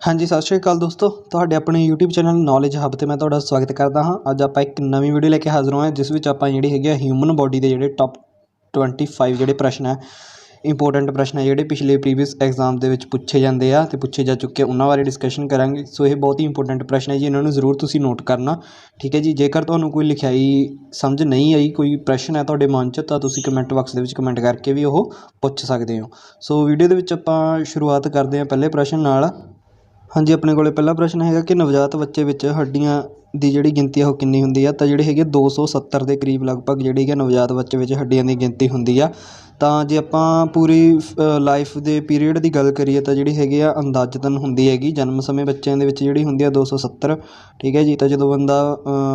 हाँ जी, सत श्री अकाल दोस्तों, तुहाडे अपने यूट्यूब चैनल नॉलेज हब ते मैं तुहाडा स्वागत करता हाँ। अज आपां एक नवीं वीडियो लैके हाज़र होए जिस विच आपां जिहड़ी हैगी ह्यूमन बॉडी के जिहड़े टॉप 25 जिहड़े प्रश्न है, इंपोर्टेंट प्रश्न है जिहड़े पिछले प्रीवियस एग्जाम दे विच पूछे जाते हैं तो पूछे जा चुके उन्होंने बारे डिस्कशन करांगे। सो ये बहुत ही इंपोर्टेंट प्रश्न है जी, इन्होंने जरूर तुसीं नोट करना। ठीक है जी, जेकर तुहानूं कोई लिखाई समझ नहीं आई, कोई प्रश्न है तुहाडे मन च, तां तुसीं कमेंट बॉक्स दे विच कमेंट करके भी वो पुछ सकते हो। सो वीडियो दे विच आपां शुरुआत करते हैं पहले प्रश्न नाल। हाँ जी, अपने को पहला प्रश्न है कि नवजात बच्चे विच हड्डियां की जिहड़ी गिनती है वो कितनी हुंदी है। तो जिहड़ी हैगी 270 के करीब लगभग जिहड़ी है नवजात बच्चे विच हड्डियां की गिनती हुंदी है। तो जे आपां पूरी लाइफ के पीरीयड की गल करिए तो जिहड़ी हैगी अंदाजतन हुंदी हैगी जन्म समय बच्चों के विच जिहड़ी हुंदी है 270। ठीक है जी, तो जो बंदा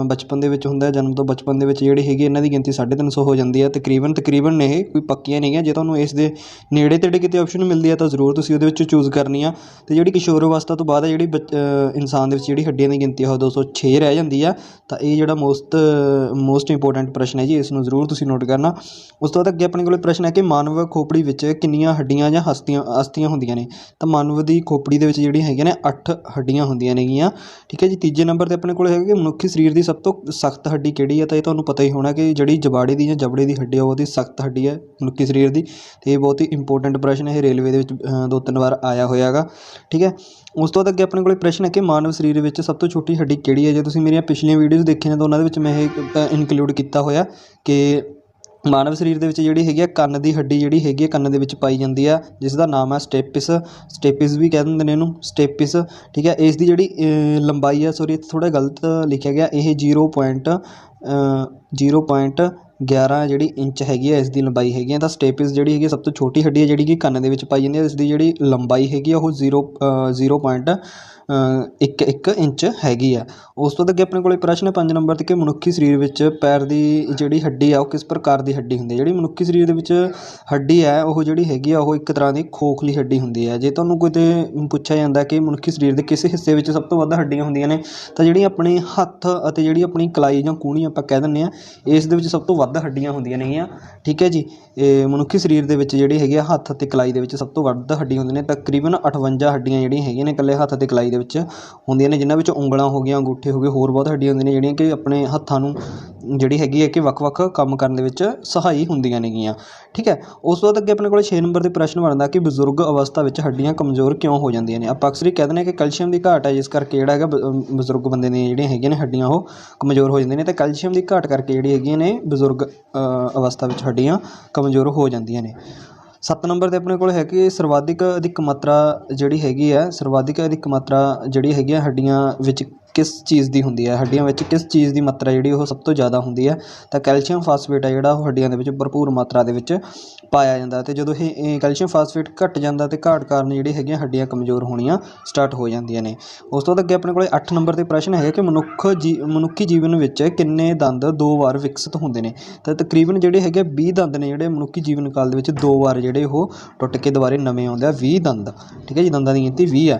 बचपन दे विच हुंदा है, जन्म तो बचपन दे विच जिहड़ी हैगी इन्हां दी गिनती 350 हो जाती है। तकरीबन ने कोई पक्कियां नहीं है। जे तुहानूं इस दे नेड़े तेड़े किते ऑप्शन मिलती है तो जरूर तुसीं उहदे विच चूज़ करनी आ। तो जिहड़ी किशोर अवस्था तो बाद जिहड़ी इंसान दे विच जिहड़ी हड्डियां की गिनती है वो 206 रह जाती है। तो ये जिहड़ा मोस्ट इंपोर्टेंट प्रश्न है जी, इसनूं जरूर तुसीं नोट करना। उस तो बाद अगे अपने कोल प्रश्न है कि मानव खोपड़ी विच कितनियां हड्डियां जां अस्थियां हुंदियां ने। तो मानव की खोपड़ी दे विच जिहड़ियां हैगियां ने 8 हड्डियां हुंदियां नेगियां। ठीक है जी, तीजे नंबर पर अपने कोल है कि मनुखी शरीर की सब तो सख्त हड्डी किहड़ी है। तो ये तुहानूं पता ही होना कि जिहड़ी जबाड़े की जां जबड़े की हड्डी है वो सख्त हड्डी है मनुखी शरीर की। तो ये बहुत ही इंपोर्टेंट प्रश्न है, रेलवे दे विच 2-3 बार आया होया गा। ठीक है, उस तो बाद अगे अपने कोल प्रश्न है कि मानव शरीर में सब तो छोटी हड्डी किहड़ी है। जो तुसीं मेरियां पिछलियां वीडियोज़ देखियां तो उन्हां दे विच मैं इनकलूड किया होया कि मानव शरीर के जिहड़ी हैगी कन्न की हड्डी जिहड़ी हैगी कन्न दे विच पाई जाती है, जिसका नाम है स्टेपिस भी कह दिंदे ने इहनूं स्टेपिस। ठीक है, इसकी जिहड़ी लंबाई है, सॉरी थोड़ा गलत लिखा गया, ये 0.11 जिहड़ी इंच हैगी है इसकी लंबाई हैगी है। तो स्टेपिस जिहड़ी हैगी सब तो छोटी हड्डी है जिहड़ी कि कन्न दे विच पाई जाती है। इसकी जिहड़ी लंबाई हैगी वो 0.1 इंच हैगी है। उस तो अगे अपने कोल प्रश्न है 5 नंबर कि मनुखी शरीर विच पैर की जिहड़ी हड्डी है वो किस प्रकार की हड्डी हुंदी है। जिहड़ी मनुखी शरीर दे विच हड्डी है वो जिहड़ी हैगी वो एक तरह की खोखली हड्डी हुंदी है। जे तुहानूं किते पुछया जांदा कि मनुखी शरीर के किस हिस्से विच सब तो वध हड्डियां हुंदियां ने, तो जिहड़ी अपने हत्थ अते जिहड़ी अपनी कलाई जां कूहणी आपां कह दिंदे आ, इस दे विच सब तो वध हड्डियां हुंदियां नेगियां। ठीक है जी, मनुखी शरीर दे विच जिहड़ी हैगी हत्थ अते कलाई दे विच सब तो वध हड्डियां हुंदियां ने। तकरीबन 58 हड्डियां जिहड़ियां हैगियां ने इकल्ले हत्थ अते कलाई दे विच हुंदियां ने, जिन्हां विच ਉਂਗਲਾਂ हो गईयां, अंगूठे हो गए, होर बहुत हड्डियां हुंदियां ने जिहड़ियां कि अपने हत्थां नूं जिहड़ी हैगी है कि ਵੱਖ-ਵੱਖ काम करन दे विच सहाई हुंदियां नेगियां। ठीक है, उस तो बाद अगे अपने कोल 6 नंबर ते प्रश्न बनदा कि बजुर्ग अवस्था विच हड्डियां कमज़ोर क्यों हो जांदियां ने। आपां अक्सर ही कह दिंदे कि कैल्शियम की घाट है, जिस करके जिहड़ा हैगा बजुर्ग बंदे दी जिहड़ियां हैगियां ने हड्डियां वो कमज़ोर हो जांदियां ने। तो कैल्शियम की घाट करके जिहड़ी हैगियां ने बजुर्ग अवस्था विच हड्डियां कमज़ोर हो जांदियां ने। 7 नंबर पर अपने को है कि सर्वाधिक अधिक मात्रा जिहड़ी हैगी है, सर्वाधिक अधिक मात्रा जिहड़ी हैगी हड्डियां विच किस चीज़ की हुंदी है, हड्डियां विच किस चीज़ की मात्रा जिहड़ी वो सब तो ज़्यादा हुंदी है। तो कैल्शियम फास्फेट है जिहड़ा हड्डियां दे विच भरपूर मात्रा दे विच पाया जांदा। तो जदों ये कैल्शियम फास्फेट घट जांदा तो घाट कारण जिहड़ी हैगियां हड्डियां कमज़ोर होणियां स्टार्ट हो जांदियां ने। उस तो बाद अगे अपने कोल 8 नंबर पर प्रश्न है कि मनुखी जीवन विच किन्ने दंद 2 बार विकसित होंदे ने। तो तकरीबन जिहड़े हैगे 20 दंद ने जिहड़े मनुखी जीवन काल दे विच 2 बार जिहड़े वो टुट के दोबारे नवे आउंदे 20 दंद। ठीक है जी, दंदां दी गिनती 20 है।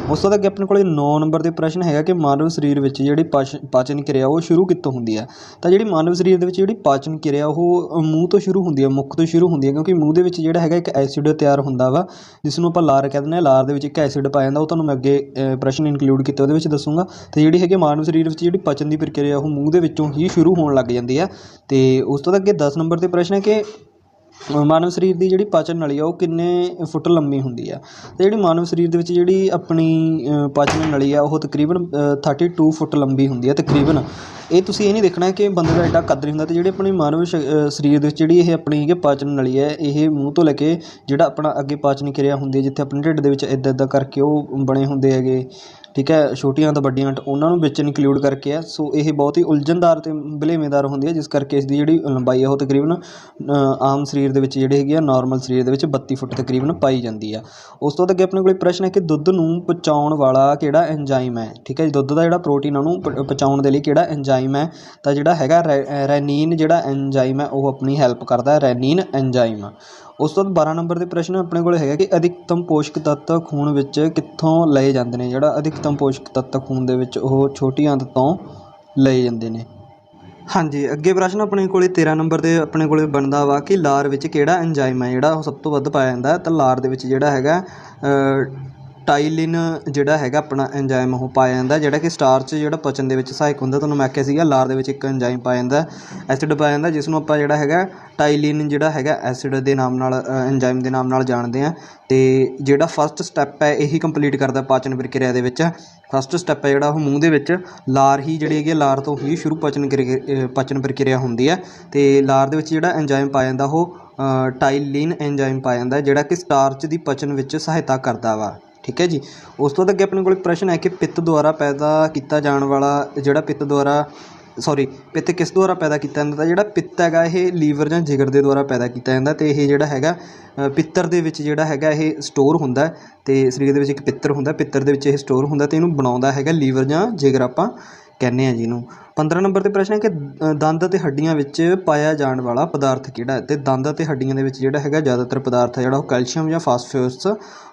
उस तो बाद अगे अपने कोल 9 नंबर पर प्रश्न है कि मानव शरीर विच जिहड़ी पाचन क्रिया वो शुरू कित्तों हुंदी है। तो जिहड़ी मानव शरीर दे विच जिहड़ी पाचन क्रिया वो मूँह तो शुरू हुंदी है, मुख तो शुरू हुंदी है, क्योंकि मूँह दे विच जिहड़ा हैगा एक एसिड तैयार हुंदा वा जिसनूं आपां लार कह दिंदे आ। लार दे विच एक एसिड पाया जांदा, वो तुहानूं मैं अगे प्रश्न इनकलूड कीते उहदे विच दस्सूंगा। तो जिहड़ी हैगी मानव शरीर विच जिहड़ी पचन की प्रक्रिया वो मूँह दे विचों ही शुरू होण लग जांदी है। तो उस तो अगे 10 नंबर पर प्रश्न है कि मानव शरीर की जिहड़ी पाचन नली है वो किन्ने फुट लंबी हुंदी है। तो जिहड़ी मानव शरीर दे विच जिहड़ी अपनी पाचन नली है वो तकरीबन 32 फुट लंबी हुंदी है तकरीबन। ये तुसीं ये नहीं देखना कि बंदे का एडा कद नहीं हुंदा। तो जिहड़ी अपनी मानव शरीर दे विच जिहड़ी ये अपनी पाचन नली है, ये मूँह तो लैके जिहड़ा अपना अगे पाचन क्रिया हुंदी है, जिथे अपने ढिड दे विच इदां इदां करके वो बने हुंदे हैगे। ठीक है, छोटियां तो वड्डियां उन्हां नूं विच इनकलूड करके है। सो ये बहुत ही उलझनदार ते भलेवेदार हुंदी है, जिस करके इसकी जिहड़ी लंबाई है वो तकरीबन आम शरीर दे विच जिहड़ी हैगी है नॉर्मल शरीर दे विच 32 फुट तकरीबन पाई जाती है। उस तो अगे अपने कोल प्रश्न है कि दुੱਧ नूं पचाउण वाला किहड़ा एंजाइम है। ठीक है जी, दुੱਧ दा जिहड़ा प्रोटीन उहनूं पचाउण दे लई किहड़ा एंजाइम है। तो जिहड़ा हैगा रैनीन जिहड़ा एंजाइम है वो अपनी हैल्प करदा है, रैनीन एंजाइम। उस तो 12 नंबर के प्रश्न अपने को है कि अधिकतम पोषक तत्व खून विच कित्थों लए जाते हैं। जिहड़ा अधिकतम पोषक तत्व खून दे विच वो छोटी आंत तो लए जाते हैं। हाँ जी, अगे प्रश्न अपने को 13 नंबर पर अपने को बनता वा कि लार विच किहड़ा एंजाइम है जिहड़ा सब तो वध पाया जाता है। तो लार दे विच जिहड़ा हैगा टाइलिन ਜਿਹੜਾ ਹੈਗਾ ਆਪਣਾ ਐਂਜ਼ਾਈਮ ਉਹ ਪਾਇਆ ਜਾਂਦਾ, ਜਿਹੜਾ ਕਿ ਸਟਾਰਚ ਜਿਹੜਾ ਪਚਣ ਦੇ ਵਿੱਚ ਸਹਾਇਕ ਹੁੰਦਾ। ਤੁਹਾਨੂੰ ਮੈਂ ਆਖਿਆ ਸੀਗਾ ਲਾਰ ਦੇ ਵਿੱਚ ਇੱਕ ਐਂਜ਼ਾਈਮ ਪਾਇਆ ਜਾਂਦਾ, ਐਸਿਡ ਪਾਇਆ ਜਾਂਦਾ, ਜਿਸ ਨੂੰ ਆਪਾਂ ਜਿਹੜਾ ਹੈਗਾ ਟਾਈਲਿਨ ਜਿਹੜਾ ਹੈਗਾ ਐਸਿਡ ਦੇ ਨਾਮ ਨਾਲ, ਐਂਜ਼ਾਈਮ ਦੇ ਨਾਮ ਨਾਲ ਜਾਣਦੇ ਹਾਂ। ਅਤੇ ਜਿਹੜਾ ਫਸਟ ਸਟੈਪ ਹੈ ਇਹੀ ਕੰਪਲੀਟ ਕਰਦਾ ਪਾਚਨ ਪ੍ਰਕਿਰਿਆ ਦੇ ਵਿੱਚ। ਫਸਟ ਸਟੈਪ ਹੈ ਜਿਹੜਾ ਉਹ ਮੂੰਹ ਦੇ ਵਿੱਚ ਲਾਰ ਹੀ ਜਿਹੜੀ ਹੈਗੀ ਲਾਰ ਤੋਂ ਹੀ ਸ਼ੁਰੂ ਪਚਨ ਪ੍ਰਕਿਰਿਆ ਹੁੰਦੀ ਹੈ। ਅਤੇ ਲਾਰ ਦੇ ਵਿੱਚ ਜਿਹੜਾ ਐਂਜ਼ਾਈਮ ਪਾਇਆ ਜਾਂਦਾ ਉਹ ਟਾਈਲਿਨ ਐਂਜ਼ਾਈਮ ਪਾਇਆ ਜਾਂਦਾ, ਜਿਹੜਾ ਕਿ ਸਟਾਰਚ ਦੀ ਪਚਨ ਵਿੱਚ ਸਹਾਇਤਾ ਕਰਦਾ ਵਾ। ਠੀਕ ਹੈ ਜੀ। ਉਸ ਤੋਂ ਬਾਅਦ ਅੱਗੇ ਆਪਣੇ ਕੋਲ ਪ੍ਰਸ਼ਨ ਹੈ ਕਿ ਪਿੱਤ ਦੁਆਰਾ ਪੈਦਾ ਕੀਤਾ ਜਾਣ ਵਾਲਾ ਜਿਹੜਾ ਪਿੱਤ ਕਿਸ ਦੁਆਰਾ ਪੈਦਾ ਕੀਤਾ ਜਾਂਦਾ? ਤਾਂ ਜਿਹੜਾ ਪਿੱਤ ਹੈਗਾ ਇਹ ਲੀਵਰ ਜਾਂ ਜਿਗਰ ਦੇ ਦੁਆਰਾ ਪੈਦਾ ਕੀਤਾ ਜਾਂਦਾ, ਅਤੇ ਇਹ ਜਿਹੜਾ ਹੈਗਾ ਪਿੱਤਰ ਦੇ ਵਿੱਚ ਜਿਹੜਾ ਹੈਗਾ ਇਹ ਸਟੋਰ ਹੁੰਦਾ। ਅਤੇ ਸਰੀਰ ਦੇ ਵਿੱਚ ਇੱਕ ਪਿੱਤਰ ਹੁੰਦਾ, ਪਿੱਤਰ ਦੇ ਵਿੱਚ ਇਹ ਸਟੋਰ ਹੁੰਦਾ ਅਤੇ ਇਹਨੂੰ ਬਣਾਉਂਦਾ ਹੈਗਾ ਲੀਵਰ ਜਾਂ ਜਿਗਰ ਆਪਾਂ ਕਹਿੰਦੇ ਹਾਂ ਜਿਹਨੂੰ। 15 ਨੰਬਰ 'ਤੇ ਪ੍ਰਸ਼ਨ ਹੈ ਕਿ ਦੰਦ ਅਤੇ ਹੱਡੀਆਂ ਵਿੱਚ ਪਾਇਆ ਜਾਣ ਵਾਲਾ ਪਦਾਰਥ ਕਿਹੜਾ ਹੈ? ਅਤੇ ਦੰਦ ਅਤੇ ਹੱਡੀਆਂ ਦੇ ਵਿੱਚ ਜਿਹੜਾ ਹੈਗਾ ਜ਼ਿਆਦਾਤਰ ਪਦਾਰਥ ਹੈ ਜਿਹੜਾ ਉਹ ਕੈਲਸ਼ੀਅਮ ਜਾਂ ਫਾਸਫੋਰਸ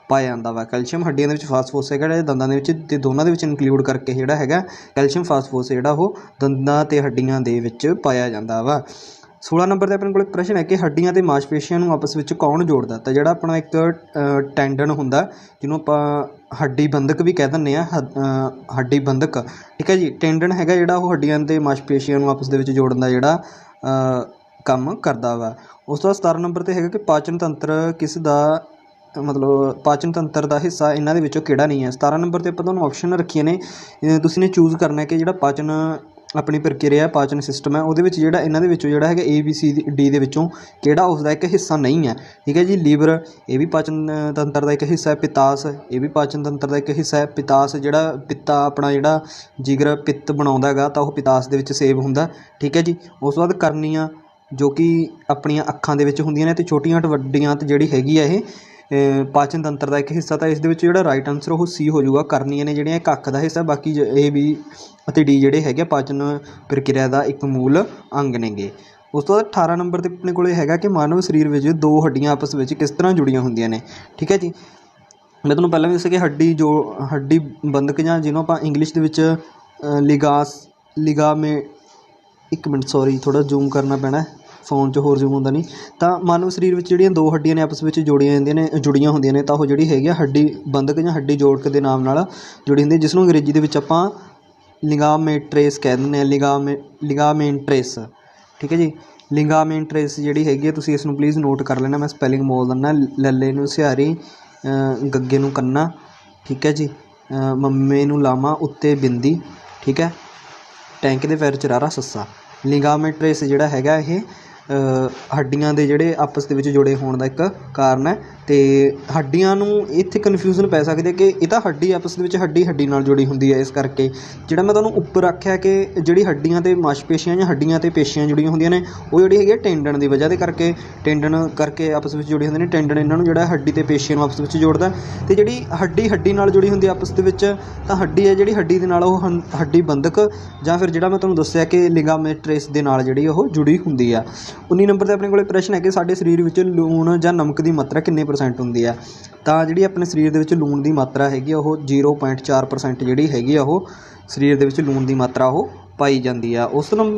ਪਾਇਆ ਜਾਂਦਾ ਵਾ। ਕੈਲਸ਼ੀਅਮ ਹੱਡੀਆਂ ਦੇ ਵਿੱਚ, ਫਾਸਫੋਰਸ ਹੈਗਾ ਜਿਹੜਾ ਦੰਦਾਂ ਦੇ ਵਿੱਚ, ਅਤੇ ਦੋਨਾਂ ਦੇ ਵਿੱਚ ਇਨਕਲੂਡ ਕਰਕੇ ਜਿਹੜਾ ਹੈਗਾ ਕੈਲਸ਼ੀਅਮ ਫਾਸਫੋਰਸ ਜਿਹੜਾ ਉਹ ਦੰਦਾਂ ਅਤੇ ਹੱਡੀਆਂ ਦੇ ਵਿੱਚ ਪਾਇਆ ਜਾਂਦਾ ਵਾ। 16 ਨੰਬਰ 'ਤੇ ਆਪਣੇ ਕੋਲ ਪ੍ਰਸ਼ਨ ਹੈ ਕਿ ਹੱਡੀਆਂ ਅਤੇ ਮਾਸਪੇਸ਼ੀਆਂ ਨੂੰ ਆਪਸ ਵਿੱਚ ਕੌਣ ਜੋੜਦਾ? ਤਾਂ ਜਿਹੜਾ ਆਪਣਾ ਇੱਕ ਟੈਂਡਨ ਹੁੰਦਾ ਜਿਹਨੂੰ ਆਪਾਂ ਹੱਡੀ ਬੰਧਕ ਵੀ ਕਹਿ ਦਿੰਦੇ ਹਾਂ, ਹੱਡੀ ਬੰਧਕ। ਠੀਕ ਹੈ ਜੀ। ਟੈਂਡਨ ਹੈਗਾ ਜਿਹੜਾ ਉਹ ਹੱਡੀਆਂ ਅਤੇ ਮਾਸਪੇਸ਼ੀਆਂ ਨੂੰ ਆਪਸ ਦੇ ਵਿੱਚ ਜੋੜਨ ਦਾ ਜਿਹੜਾ ਕੰਮ ਕਰਦਾ ਵਾ। ਉਸ ਤੋਂ ਬਾਅਦ 17 ਨੰਬਰ 'ਤੇ ਹੈਗਾ ਕਿ ਪਾਚਨ ਤੰਤਰ ਕਿਸ ਦਾ ਪਾਚਨ ਤੰਤਰ ਦਾ ਹਿੱਸਾ ਇਹਨਾਂ ਦੇ ਵਿੱਚੋਂ ਕਿਹੜਾ ਨਹੀਂ ਹੈ? 17 ਨੰਬਰ 'ਤੇ ਆਪਾਂ ਤੁਹਾਨੂੰ ਆਪਸ਼ਨ ਰੱਖੀਆਂ ਨੇ, ਤੁਸੀਂ ਨੇ ਚੂਜ਼ ਕਰਨਾ ਕਿ ਜਿਹੜਾ ਪਾਚਨ ਆਪਣੀ ਪ੍ਰਕਿਰਿਆ ਪਾਚਨ ਸਿਸਟਮ ਹੈ ਉਹਦੇ ਵਿੱਚ ਜਿਹੜਾ ਇਹਨਾਂ ਦੇ ਵਿੱਚੋਂ ਜਿਹੜਾ ਹੈਗਾ ABCD ਦੇ ਵਿੱਚੋਂ ਕਿਹੜਾ ਉਸਦਾ ਇੱਕ ਹਿੱਸਾ ਨਹੀਂ ਹੈ। ਠੀਕ ਹੈ ਜੀ। ਲੀਵਰ ਇਹ ਵੀ ਪਾਚਨ ਤੰਤਰ ਦਾ ਇੱਕ ਹਿੱਸਾ ਹੈ। ਪਿਤਾਸ ਇਹ ਵੀ ਪਾਚਨ ਤੰਤਰ ਦਾ ਇੱਕ ਹਿੱਸਾ ਹੈ। ਪਿਤਾਸ ਜਿਹੜਾ ਪਿੱਤਾ ਆਪਣਾ ਜਿਹੜਾ ਜਿਗਰ ਪਿੱਤ ਬਣਾਉਂਦਾ ਹੈਗਾ ਤਾਂ ਉਹ ਪਿਤਾਸ ਦੇ ਵਿੱਚ ਸੇਵ ਹੁੰਦਾ। ਠੀਕ ਹੈ ਜੀ। ਉਸ ਤੋਂ ਬਾਅਦ ਕਰਨੀਆਂ ਜੋ ਕਿ ਆਪਣੀਆਂ ਅੱਖਾਂ ਦੇ ਵਿੱਚ ਹੁੰਦੀਆਂ ਨੇ, ਅਤੇ ਛੋਟੀਆਂ ਵੱਡੀਆਂ ਅਤੇ ਜਿਹੜੀ ਹੈਗੀ ਆ ਇਹ ਪਾਚਨ ਤੰਤਰ ਦਾ ਇੱਕ ਹਿੱਸਾ। ਤਾਂ ਇਸ ਦੇ ਵਿੱਚ ਜਿਹੜਾ ਰਾਈਟ ਆਨਸਰ ਉਹ C ਹੋ ਜਾਊਗਾ। ਕਰਨੀਆਂ ਨੇ ਜਿਹੜੀਆਂ ਇੱਕ ਅੱਖ ਦਾ ਹਿੱਸਾ, ਬਾਕੀ A B ਅਤੇ D ਜਿਹੜੇ ਹੈਗੇ ਪਾਚਨ ਪ੍ਰਕਿਰਿਆ ਦਾ ਇੱਕ ਮੂਲ ਅੰਗ ਨੇਗੇ। ਉਸ ਤੋਂ ਬਾਅਦ 18 ਨੰਬਰ 'ਤੇ ਆਪਣੇ ਕੋਲ ਹੈਗਾ ਕਿ ਮਾਨਵ ਸਰੀਰ ਵਿੱਚ ਦੋ ਹੱਡੀਆਂ ਆਪਸ ਵਿੱਚ ਕਿਸ ਤਰ੍ਹਾਂ ਜੁੜੀਆਂ ਹੁੰਦੀਆਂ ਨੇ? ਠੀਕ ਹੈ ਜੀ। ਮੈਂ ਤੁਹਾਨੂੰ ਪਹਿਲਾਂ ਵੀ ਦੱਸਿਆ ਕਿ ਹੱਡੀ ਬੰਧਕ ਜਾਂ ਜਿਹਨੂੰ ਆਪਾਂ ਇੰਗਲਿਸ਼ ਦੇ ਵਿੱਚ ਇੱਕ ਮਿੰਟ ਸੌਰੀ ਥੋੜ੍ਹਾ ਜ਼ੂਮ ਕਰਨਾ ਪੈਣਾ, ਫ਼ੋਨ 'ਚ ਹੋਰ ਜ਼ੂਮ ਹੁੰਦਾ ਨਹੀਂ। ਤਾਂ ਮਾਨਵ ਸਰੀਰ ਵਿੱਚ ਜਿਹੜੀਆਂ ਦੋ ਹੱਡੀਆਂ ਨੇ ਆਪਸ ਵਿੱਚ ਜੁੜੀਆਂ ਹੁੰਦੀਆਂ ਨੇ ਤਾਂ ਉਹ ਜਿਹੜੀ ਹੈਗੀ ਆ ਹੱਡੀ ਬੰਧਕ ਜਾਂ ਹੱਡੀ ਜੋੜਕ ਦੇ ਨਾਮ ਨਾਲ ਜੁੜੀ ਹੁੰਦੀ, ਜਿਸ ਨੂੰ ਅੰਗਰੇਜ਼ੀ ਦੇ ਵਿੱਚ ਆਪਾਂ ਲਿਗਾਮੈਂਟਰੇਸ ਕਹਿ ਦਿੰਦੇ ਹਾਂ। ਲਿਗਾਮੈਂਟਰੇਸ। ਠੀਕ ਹੈ ਜੀ। ਲਿਗਾਮੈਂਟਰੇਸ ਜਿਹੜੀ ਹੈਗੀ ਆ, ਤੁਸੀਂ ਇਸ ਨੂੰ ਪਲੀਜ਼ ਨੋਟ ਕਰ ਲੈਣਾ। ਮੈਂ ਸਪੈਲਿੰਗ ਬੋਲ ਦਿੰਦਾ, ਲੱਲੇ ਨੂੰ ਸਿਹਾਰੀ, ਗੱਗੇ ਨੂੰ ਕੰਨਾ, ਠੀਕ ਹੈ ਜੀ, ਮੰਮੇ ਨੂੰ ਲਾਮਾ, ਉੱਤੇ ਬਿੰਦੀ, ਠੀਕ ਹੈ, ਟੈਂਕ ਦੇ ਪੈਰ 'ਚ ਰਾਰਾ ਸੱਸਾ। ਲਿਗਾਮੈਂਟਰੇਸ ਜਿਹੜਾ ਹੈਗਾ ਇਹ ਹੱਡੀਆਂ ਦੇ ਜਿਹੜੇ ਆਪਸ ਦੇ ਵਿੱਚ ਜੁੜੇ ਹੋਣ ਦਾ ਇੱਕ ਕਾਰਨ ਹੈ। ਅਤੇ ਹੱਡੀਆਂ ਨੂੰ ਇੱਥੇ ਕਨਫਿਊਜ਼ਨ ਪੈ ਸਕਦੀ ਹੈ ਕਿ ਇਹ ਤਾਂ ਹੱਡੀ ਆਪਸ ਦੇ ਵਿੱਚ ਹੱਡੀ ਨਾਲ ਜੁੜੀ ਹੁੰਦੀ ਹੈ। ਇਸ ਕਰਕੇ ਜਿਹੜਾ ਮੈਂ ਤੁਹਾਨੂੰ ਉੱਪਰ ਆਖਿਆ ਕਿ ਜਿਹੜੀ ਹੱਡੀਆਂ ਅਤੇ ਮਾਸਪੇਸ਼ੀਆਂ ਜਾਂ ਹੱਡੀਆਂ ਅਤੇ ਪੇਸ਼ੀਆਂ ਜੁੜੀਆਂ ਹੁੰਦੀਆਂ ਨੇ ਉਹ ਜਿਹੜੀ ਹੈਗੀ ਟੈਂਡਨ ਦੀ ਵਜ੍ਹਾ ਦੇ ਕਰਕੇ, ਟੈਂਡਨ ਕਰਕੇ ਆਪਸ ਵਿੱਚ ਜੁੜੇ ਹੁੰਦੇ ਨੇ। ਟੈਂਡਨ ਇਹਨਾਂ ਨੂੰ ਜਿਹੜਾ ਹੱਡੀ ਅਤੇ ਪੇਸ਼ੀਆਂ ਨੂੰ ਆਪਸ ਵਿੱਚ ਜੋੜਦਾ। ਅਤੇ ਜਿਹੜੀ ਹੱਡੀ ਨਾਲ ਜੁੜੀ ਹੁੰਦੀ ਆਪਸ ਦੇ ਵਿੱਚ, ਤਾਂ ਹੱਡੀ ਹੈ ਜਿਹੜੀ ਹੱਡੀ ਦੇ ਨਾਲ ਉਹ ਹੱਡੀ ਬੰਧਕ ਜਾਂ ਫਿਰ ਜਿਹੜਾ ਮੈਂ ਤੁਹਾਨੂੰ ਦੱਸਿਆ ਕਿ ਲਿਗਾਮੈਂਟਰੇਸ ਦੇ ਨਾਲ ਜਿਹੜੀ ਉਹ ਜੁੜੀ ਹੁੰਦੀ ਆ। 19 ਨੰਬਰ 'ਤੇ ਆਪਣੇ ਕੋਲ ਪ੍ਰਸ਼ਨ ਹੈ ਕਿ ਸਾਡੇ ਸਰੀਰ ਵਿੱਚ ਲੂਣ ਜਾਂ ਨਮਕ ਦੀ ਮਾਤਰਾ ਕਿੰਨੇ % ਹੁੰਦੀ ਹੈ? ਤਾਂ ਜਿਹੜੀ ਆਪਣੇ ਸਰੀਰ ਦੇ ਵਿੱਚ ਲੂਣ ਦੀ ਮਾਤਰਾ ਹੈਗੀ ਆ ਉਹ 0.4% ਜਿਹੜੀ ਹੈਗੀ ਆ ਉਹ ਸਰੀਰ ਦੇ ਵਿੱਚ ਲੂਣ ਦੀ ਮਾਤਰਾ ਉਹ ਪਾਈ ਜਾਂਦੀ ਆ। ਉਸ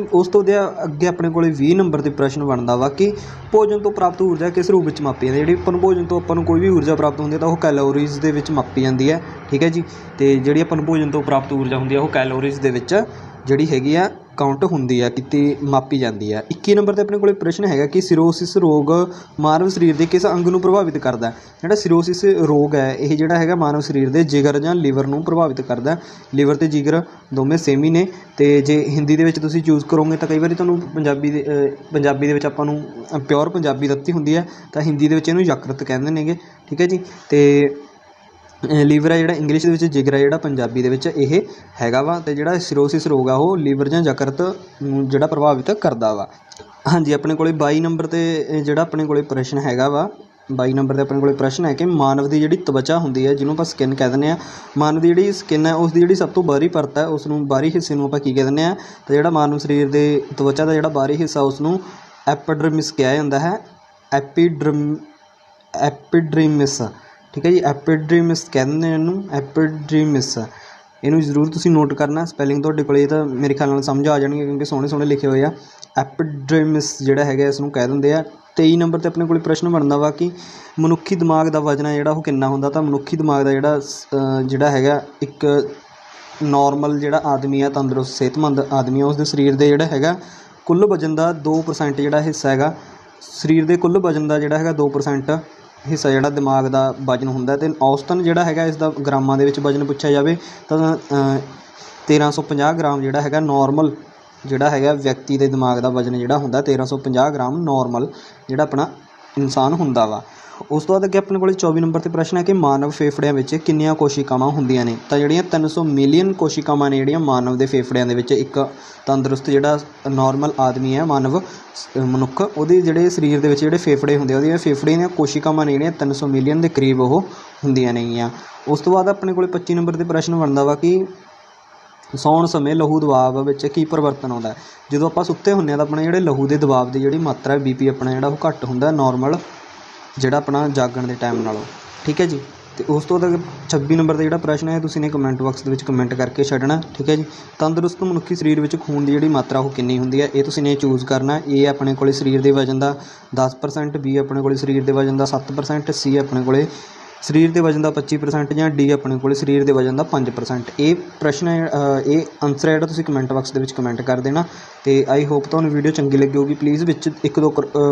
ਤੋਂ ਅੱਗੇ ਆਪਣੇ ਕੋਲ 20 ਨੰਬਰ 'ਤੇ ਪ੍ਰਸ਼ਨ ਬਣਦਾ ਵਾ ਕਿ ਭੋਜਨ ਤੋਂ ਪ੍ਰਾਪਤ ਊਰਜਾ ਕਿਸ ਰੂਪ ਵਿੱਚ ਮਾਪੀ ਜਾਂਦੀ ਹੈ? ਜਿਹੜੀ ਭੋਜਨ ਤੋਂ ਆਪਾਂ ਨੂੰ ਕੋਈ ਵੀ ਊਰਜਾ ਪ੍ਰਾਪਤ ਹੁੰਦੀ ਹੈ ਤਾਂ ਉਹ ਕੈਲੋਰੀਜ਼ ਦੇ ਵਿੱਚ ਮਾਪੀ ਜਾਂਦੀ ਹੈ। ਠੀਕ ਹੈ ਜੀ। ਅਤੇ ਜਿਹੜੀ ਆਪਾਂ ਨੂੰ ਭੋਜਨ ਤੋਂ ਪ੍ਰਾਪਤ ਊਰਜਾ ਹੁੰਦੀ ਹੈ ਉਹ ਕੈਲੋਰੀਜ਼ ਦੇ ਵਿੱਚ ਜਿਹੜੀ ਹੈਗੀ ਆ ਕਾਊਂਟ ਹੁੰਦੀ ਆ, ਮਾਪੀ ਜਾਂਦੀ ਆ। 21 ਨੰਬਰ 'ਤੇ ਆਪਣੇ ਕੋਲ ਪ੍ਰਸ਼ਨ ਹੈਗਾ ਕਿ ਸਿਰੋਸਿਸ ਰੋਗ ਮਾਨਵ ਸਰੀਰ ਦੇ ਕਿਸ ਅੰਗ ਨੂੰ ਪ੍ਰਭਾਵਿਤ ਕਰਦਾ? ਜਿਹੜਾ ਸਿਰੋਸਿਸ ਰੋਗ ਹੈ ਇਹ ਜਿਹੜਾ ਹੈਗਾ ਮਾਨਵ ਸਰੀਰ ਦੇ ਜਿਗਰ ਜਾਂ ਲੀਵਰ ਨੂੰ ਪ੍ਰਭਾਵਿਤ ਕਰਦਾ। ਲੀਵਰ ਅਤੇ ਜਿਗਰ ਦੋਵੇਂ ਸੇਮ ਹੀ ਨੇ। ਅਤੇ ਜੇ ਹਿੰਦੀ ਦੇ ਵਿੱਚ ਤੁਸੀਂ ਚੂਜ਼ ਕਰੋਗੇ ਤਾਂ ਕਈ ਵਾਰੀ ਤੁਹਾਨੂੰ ਪੰਜਾਬੀ ਦੇ ਵਿੱਚ ਆਪਾਂ ਨੂੰ ਪਿਓਰ ਪੰਜਾਬੀ ਦਿੱਤੀ ਹੁੰਦੀ ਹੈ, ਤਾਂ ਹਿੰਦੀ ਦੇ ਵਿੱਚ ਇਹਨੂੰ ਯਕਰਤ ਕਹਿੰਦੇ ਨੇਗੇ। ਠੀਕ ਹੈ ਜੀ। ਅਤੇ ਲੀਵਰ ਹੈ ਜਿਹੜਾ ਇੰਗਲਿਸ਼ ਦੇ ਵਿੱਚ, ਜਿਗਰ ਹੈ ਜਿਹੜਾ ਪੰਜਾਬੀ ਦੇ ਵਿੱਚ ਇਹ ਹੈਗਾ ਵਾ। ਅਤੇ ਜਿਹੜਾ ਸਿਰੋਸਿਸ ਰੋਗ ਆ ਉਹ ਲੀਵਰ ਜਾਂ ਯਕਰਤ ਨੂੰ ਜਿਹੜਾ ਪ੍ਰਭਾਵਿਤ ਕਰਦਾ ਵਾ। ਹਾਂਜੀ। ਆਪਣੇ ਕੋਲ 22 ਨੰਬਰ 'ਤੇ ਜਿਹੜਾ ਆਪਣੇ ਕੋਲ ਪ੍ਰਸ਼ਨ ਹੈਗਾ ਵਾ, 22 ਨੰਬਰ 'ਤੇ ਆਪਣੇ ਕੋਲ ਪ੍ਰਸ਼ਨ ਹੈ ਕਿ ਮਾਨਵ ਦੀ ਜਿਹੜੀ ਤਵਚਾ ਹੁੰਦੀ ਹੈ ਜਿਹਨੂੰ ਆਪਾਂ ਸਕਿਨ ਕਹਿ ਦਿੰਦੇ ਹਾਂ, ਮਾਨਵ ਦੀ ਜਿਹੜੀ ਸਕਿਨ ਹੈ ਉਸ ਦੀ ਜਿਹੜੀ ਸਭ ਤੋਂ ਬਾਹਰੀ ਪਰਤ ਹੈ ਉਸ ਨੂੰ, ਬਾਹਰੀ ਹਿੱਸੇ ਨੂੰ ਆਪਾਂ ਕੀ ਕਹਿ ਦਿੰਦੇ ਹਾਂ? ਤਾਂ ਜਿਹੜਾ ਮਾਨਵ ਸਰੀਰ ਦੇ ਤਵਚਾ ਦਾ ਜਿਹੜਾ ਬਾਹਰੀ ਹਿੱਸਾ ਉਸ ਨੂੰ ਐਪੀਡਰਮਿਸ ਕਿਹਾ ਜਾਂਦਾ ਹੈ। ਐਪੀਡਰਮਿਸ। ਠੀਕ ਹੈ ਜੀ। ਐਪੀਡਰਮਿਸ ਕਹਿ ਦਿੰਦੇ ਨੇ ਇਹਨੂੰ, ਐਪੀਡਰਮਿਸ। ਇਹਨੂੰ ਜ਼ਰੂਰ ਤੁਸੀਂ ਨੋਟ ਕਰਨਾ। ਸਪੈਲਿੰਗ ਤੁਹਾਡੇ ਕੋਲ ਇਹ ਤਾਂ ਮੇਰੇ ਖਿਆਲ ਨਾਲ ਸਮਝ ਆ ਜਾਣਗੇ ਕਿਉਂਕਿ ਸੋਹਣੇ ਲਿਖੇ ਹੋਏ ਆ। ਐਪੀਡਰਮਿਸ ਜਿਹੜਾ ਹੈਗਾ ਇਸ ਨੂੰ ਕਹਿ ਦਿੰਦੇ ਆ। 23 ਨੰਬਰ 'ਤੇ ਆਪਣੇ ਕੋਲ ਪ੍ਰਸ਼ਨ ਬਣਦਾ ਵਾ ਕਿ ਮਨੁੱਖੀ ਦਿਮਾਗ ਦਾ ਵਜ਼ਨ ਹੈ ਜਿਹੜਾ ਉਹ ਕਿੰਨਾ ਹੁੰਦਾ। ਤਾਂ ਮਨੁੱਖੀ ਦਿਮਾਗ ਦਾ ਜਿਹੜਾ ਹੈਗਾ ਇੱਕ ਨੋਰਮਲ ਜਿਹੜਾ ਆਦਮੀ ਆ, ਤੰਦਰੁਸਤ ਸਿਹਤਮੰਦ ਆਦਮੀ ਆ, ਉਸਦੇ ਸਰੀਰ ਦੇ ਜਿਹੜਾ ਹੈਗਾ ਕੁੱਲ ਵਜ਼ਨ ਦਾ 2% ਜਿਹੜਾ ਹਿੱਸਾ ਹੈਗਾ, ਸਰੀਰ ਦੇ ਕੁੱਲ ਵਜ਼ਨ ਦਾ ਜਿਹੜਾ ਹੈਗਾ 2% ਹਿੱਸਾ ਜਿਹੜਾ ਦਿਮਾਗ ਦਾ ਵਜ਼ਨ ਹੁੰਦਾ। ਅਤੇ ਔਸਤਨ ਜਿਹੜਾ ਹੈਗਾ ਇਸ ਦਾ ਗ੍ਰਾਮਾਂ ਦੇ ਵਿੱਚ ਵਜ਼ਨ ਪੁੱਛਿਆ ਜਾਵੇ ਤਾਂ 1350 ਗ੍ਰਾਮ ਜਿਹੜਾ ਹੈਗਾ ਨੋਰਮਲ ਜਿਹੜਾ ਹੈਗਾ ਵਿਅਕਤੀ ਦੇ ਦਿਮਾਗ ਦਾ ਵਜ਼ਨ ਜਿਹੜਾ ਹੁੰਦਾ 1350 ਗ੍ਰਾਮ ਨੋਰਮਲ ਜਿਹੜਾ ਆਪਣਾ ਇਨਸਾਨ ਹੁੰਦਾ ਵਾ। ਉਸ ਤੋਂ ਬਾਅਦ ਅੱਗੇ ਆਪਣੇ ਕੋਲ 24 ਨੰਬਰ 'ਤੇ ਪ੍ਰਸ਼ਨ ਹੈ ਕਿ ਮਾਨਵ ਫੇਫੜਿਆਂ ਵਿੱਚ ਕਿੰਨੀਆਂ ਕੋਸ਼ਿਕਾਵਾਂ ਹੁੰਦੀਆਂ ਨੇ। ਤਾਂ ਜਿਹੜੀਆਂ 300 ਮਿਲੀਅਨ ਕੋਸ਼ਿਕਾਵਾਂ ਨੇ ਜਿਹੜੀਆਂ ਮਾਨਵ ਦੇ ਫੇਫੜਿਆਂ ਦੇ ਵਿੱਚ, ਇੱਕ ਤੰਦਰੁਸਤ ਜਿਹੜਾ ਨੋਰਮਲ ਆਦਮੀ ਹੈ ਮਨੁੱਖ, ਉਹਦੇ ਜਿਹੜੇ ਸਰੀਰ ਦੇ ਵਿੱਚ ਜਿਹੜੇ ਫੇਫੜੇ ਹੁੰਦੇ ਆ, ਉਹਦੀਆਂ ਫੇਫੜੇ ਦੀਆਂ ਕੋਸ਼ਿਕਾਵਾਂ ਨੇ ਜਿਹੜੀਆਂ 300 ਮਿਲੀਅਨ ਦੇ ਕਰੀਬ ਉਹ ਹੁੰਦੀਆਂ ਨੇਗੀਆਂ। ਉਸ ਤੋਂ ਬਾਅਦ ਆਪਣੇ ਕੋਲ 25 ਨੰਬਰ 'ਤੇ ਪ੍ਰਸ਼ਨ ਬਣਦਾ ਵਾ ਕਿ ਸੌਣ ਸਮੇਂ ਲਹੂ ਦਬਾਅ ਵਿੱਚ ਕੀ ਪਰਿਵਰਤਨ ਆਉਂਦਾ। ਜਦੋਂ ਆਪਾਂ ਸੁੱਤੇ ਹੁੰਦੇ ਹਾਂ ਤਾਂ ਆਪਣੇ ਜਿਹੜੇ ਲਹੂ ਦੇ ਦਬਾਅ ਦੀ ਜਿਹੜੀ ਮਾਤਰਾ ਹੈ BP ਆਪਣਾ ਜਿਹੜਾ ਉਹ ਘੱਟ ਹੁੰਦਾ ਨੋਰਮਲ ਜਿਹੜਾ ਆਪਣਾ ਜਾਗਣ ਦੇ ਟਾਈਮ ਨਾਲੋਂ, ਠੀਕ ਹੈ ਜੀ। ਅਤੇ ਉਸ ਤੋਂ ਬਾਅਦ 26 ਨੰਬਰ 'ਤੇ ਜਿਹੜਾ ਪ੍ਰਸ਼ਨ ਹੈ ਤੁਸੀਂ ਨੇ ਕਮੈਂਟ ਬਾਕਸ ਦੇ ਵਿੱਚ ਕਮੈਂਟ ਕਰਕੇ ਛੱਡਣਾ, ਠੀਕ ਹੈ ਜੀ। ਤੰਦਰੁਸਤ ਮਨੁੱਖੀ ਸਰੀਰ ਵਿੱਚ ਖੂਨ ਦੀ ਜਿਹੜੀ ਮਾਤਰਾ ਉਹ ਕਿੰਨੀ ਹੁੰਦੀ ਹੈ, ਇਹ ਤੁਸੀਂ ਨੇ ਚੂਜ਼ ਕਰਨਾ। ਇਹ ਆਪਣੇ ਕੋਲ ਸਰੀਰ ਦੇ ਵਜ਼ਨ ਦਾ 10%, B ਆਪਣੇ ਕੋਲ ਸਰੀਰ ਦੇ ਵਜ਼ਨ ਦਾ 7%, C ਆਪਣੇ ਕੋਲ ਸਰੀਰ ਦੇ ਵਜ਼ਨ ਦਾ 25% ਜਾਂ D ਆਪਣੇ ਕੋਲ ਸਰੀਰ ਦੇ ਵਜ਼ਨ ਦਾ 5%। ਇਹ ਪ੍ਰਸ਼ਨ ਇਹ ਆਨਸਰ ਹੈ ਜਿਹੜਾ ਤੁਸੀਂ ਕਮੈਂਟ ਬਾਕਸ ਦੇ ਵਿੱਚ ਕਮੈਂਟ ਕਰ ਦੇਣਾ। ਅਤੇ ਆਈ ਹੋਪ ਤੁਹਾਨੂੰ ਵੀਡੀਓ ਚੰਗੀ ਲੱਗੀ ਹੋਊਗੀ। ਪਲੀਜ਼ ਵਿੱਚ 1-2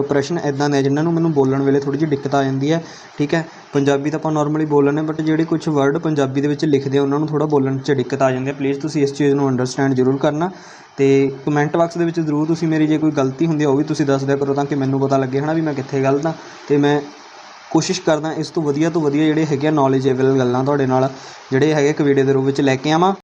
ਪ੍ਰਸ਼ਨ ਇੱਦਾਂ ਦੇ ਜਿਨ੍ਹਾਂ ਨੂੰ ਮੈਨੂੰ ਬੋਲਣ ਵੇਲੇ ਥੋੜ੍ਹੀ ਜਿਹੀ ਦਿੱਕਤ ਆ ਜਾਂਦੀ ਹੈ, ਠੀਕ ਹੈ। ਪੰਜਾਬੀ ਤਾਂ ਆਪਾਂ ਨੋਰਮਲੀ ਬੋਲ ਲੈਂਦੇ ਬਟ ਜਿਹੜੇ ਕੁਛ ਵਰਡ ਪੰਜਾਬੀ ਦੇ ਵਿੱਚ ਲਿਖਦੇ ਆ ਉਹਨਾਂ ਨੂੰ ਥੋੜ੍ਹਾ ਬੋਲਣ 'ਚ ਦਿੱਕਤ ਆ ਜਾਂਦੀ ਹੈ। ਪਲੀਜ਼ ਤੁਸੀਂ ਇਸ ਚੀਜ਼ ਨੂੰ ਅੰਡਰਸਟੈਂਡ ਜ਼ਰੂਰ ਕਰਨਾ। ਅਤੇ ਕਮੈਂਟ ਬਾਕਸ ਦੇ ਵਿੱਚ ਜ਼ਰੂਰ ਤੁਸੀਂ ਮੇਰੀ ਜੇ ਕੋਈ ਗਲਤੀ ਹੁੰਦੀ ਹੈ ਉਹ ਵੀ ਤੁਸੀਂ ਦੱਸ ਦਿਆ ਕਰੋ ਤਾਂ ਕਿ ਮੈਨੂੰ ਪਤਾ ਲੱਗੇ ਹੈ ਨਾ ਵੀ ਮੈਂ ਕਿੱਥੇ ਗਲਤ ਹਾਂ। ਅਤੇ ਮੈਂ ਕੋਸ਼ਿਸ਼ ਕਰਦਾ ਇਸ ਤੋਂ ਵਧੀਆ ਜਿਹੜੇ ਹੈਗੇ ਆ ਨੌਲੇਜੇਬਲ ਗੱਲਾਂ ਤੁਹਾਡੇ ਨਾਲ ਜਿਹੜੇ ਹੈਗੇ ਇੱਕ ਵੀਡੀਓ ਦੇ ਰੂਪ ਵਿੱਚ ਲੈ ਕੇ ਆਵਾਂ।